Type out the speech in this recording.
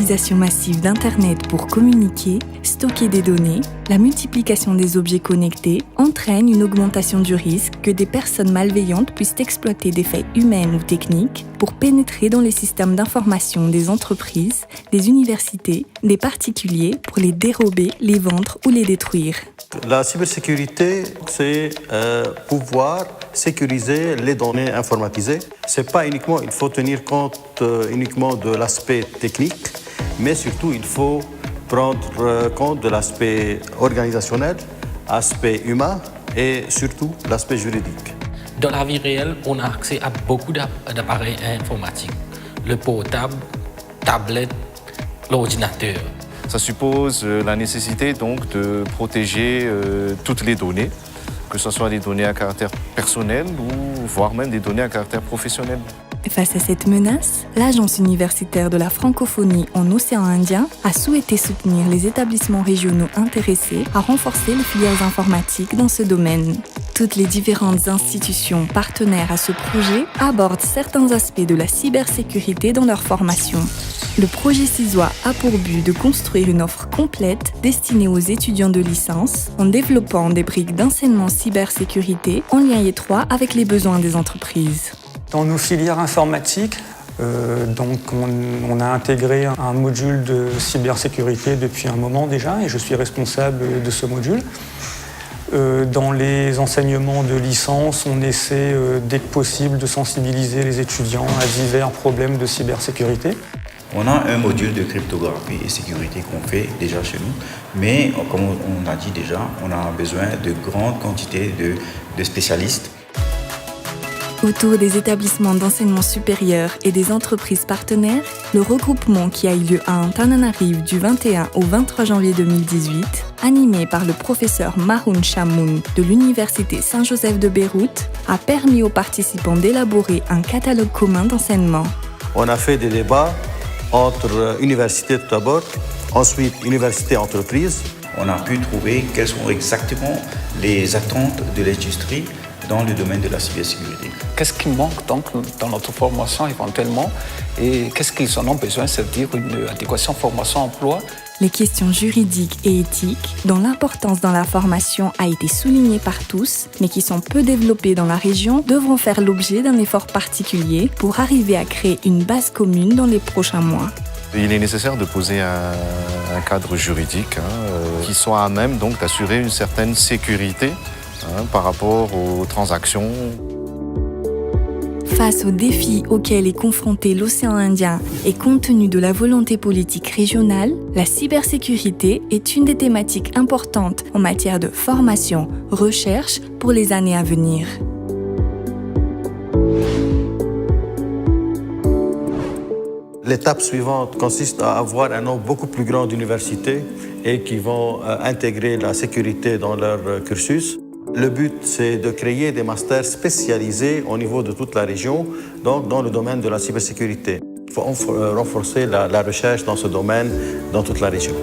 l'utilisation massive d'Internet pour communiquer, stocker des données, la multiplication des objets connectés entraîne une augmentation du risque que des personnes malveillantes puissent exploiter des failles humaines ou techniques pour pénétrer dans les systèmes d'information des entreprises, des universités, des particuliers pour les dérober, les vendre ou les détruire. La cybersécurité, c'est pouvoir sécuriser les données informatisées. C'est pas uniquement, il faut tenir compte uniquement de l'aspect technique, mais surtout il faut prendre compte de l'aspect organisationnel, l'aspect humain et surtout l'aspect juridique. Dans la vie réelle, on a accès à beaucoup d'appareils informatiques. Le portable, tablette, l'ordinateur. Ça suppose la nécessité donc de protéger toutes les données, que ce soit des données à caractère personnel ou voire même des données à caractère professionnel. Face à cette menace, l'Agence universitaire de la francophonie en océan Indien a souhaité soutenir les établissements régionaux intéressés à renforcer les filières informatiques dans ce domaine. Toutes les différentes institutions partenaires à ce projet abordent certains aspects de la cybersécurité dans leur formation. Le projet CISOA a pour but de construire une offre complète destinée aux étudiants de licence en développant des briques d'enseignement cybersécurité en lien étroit avec les besoins des entreprises. Dans nos filières informatiques, on a intégré un module de cybersécurité depuis un moment déjà et je suis responsable de ce module. Dans les enseignements de licence, on essaie dès que possible de sensibiliser les étudiants à divers problèmes de cybersécurité. On a un module de cryptographie et sécurité qu'on fait déjà chez nous, mais comme on a dit déjà, on a besoin de grandes quantités de spécialistes. Autour des établissements d'enseignement supérieur et des entreprises partenaires, le regroupement qui a eu lieu à Antananarive du 21 au 23 janvier 2018, animé par le professeur Maroun Chamoun de l'Université Saint-Joseph de Beyrouth, a permis aux participants d'élaborer un catalogue commun d'enseignement. On a fait des débats entre universités tout d'abord, ensuite universités entreprises. On a pu trouver quelles sont exactement les attentes de l'industrie dans le domaine de la cybersécurité. Qu'est-ce qui manque donc dans notre formation éventuellement et qu'est-ce qu'ils en ont besoin, c'est-à-dire une adéquation formation-emploi. Les questions juridiques et éthiques, dont l'importance dans la formation a été soulignée par tous, mais qui sont peu développées dans la région, devront faire l'objet d'un effort particulier pour arriver à créer une base commune dans les prochains mois. Il est nécessaire de poser un cadre juridique qui soit à même donc d'assurer une certaine sécurité par rapport aux transactions. Face aux défis auxquels est confronté l'océan Indien et compte tenu de la volonté politique régionale, la cybersécurité est une des thématiques importantes en matière de formation, recherche pour les années à venir. L'étape suivante consiste à avoir un nombre beaucoup plus grand d'universités et qui vont intégrer la sécurité dans leur cursus. Le but, c'est de créer des masters spécialisés au niveau de toute la région, donc dans le domaine de la cybersécurité. Il faut renforcer la recherche dans ce domaine dans toute la région.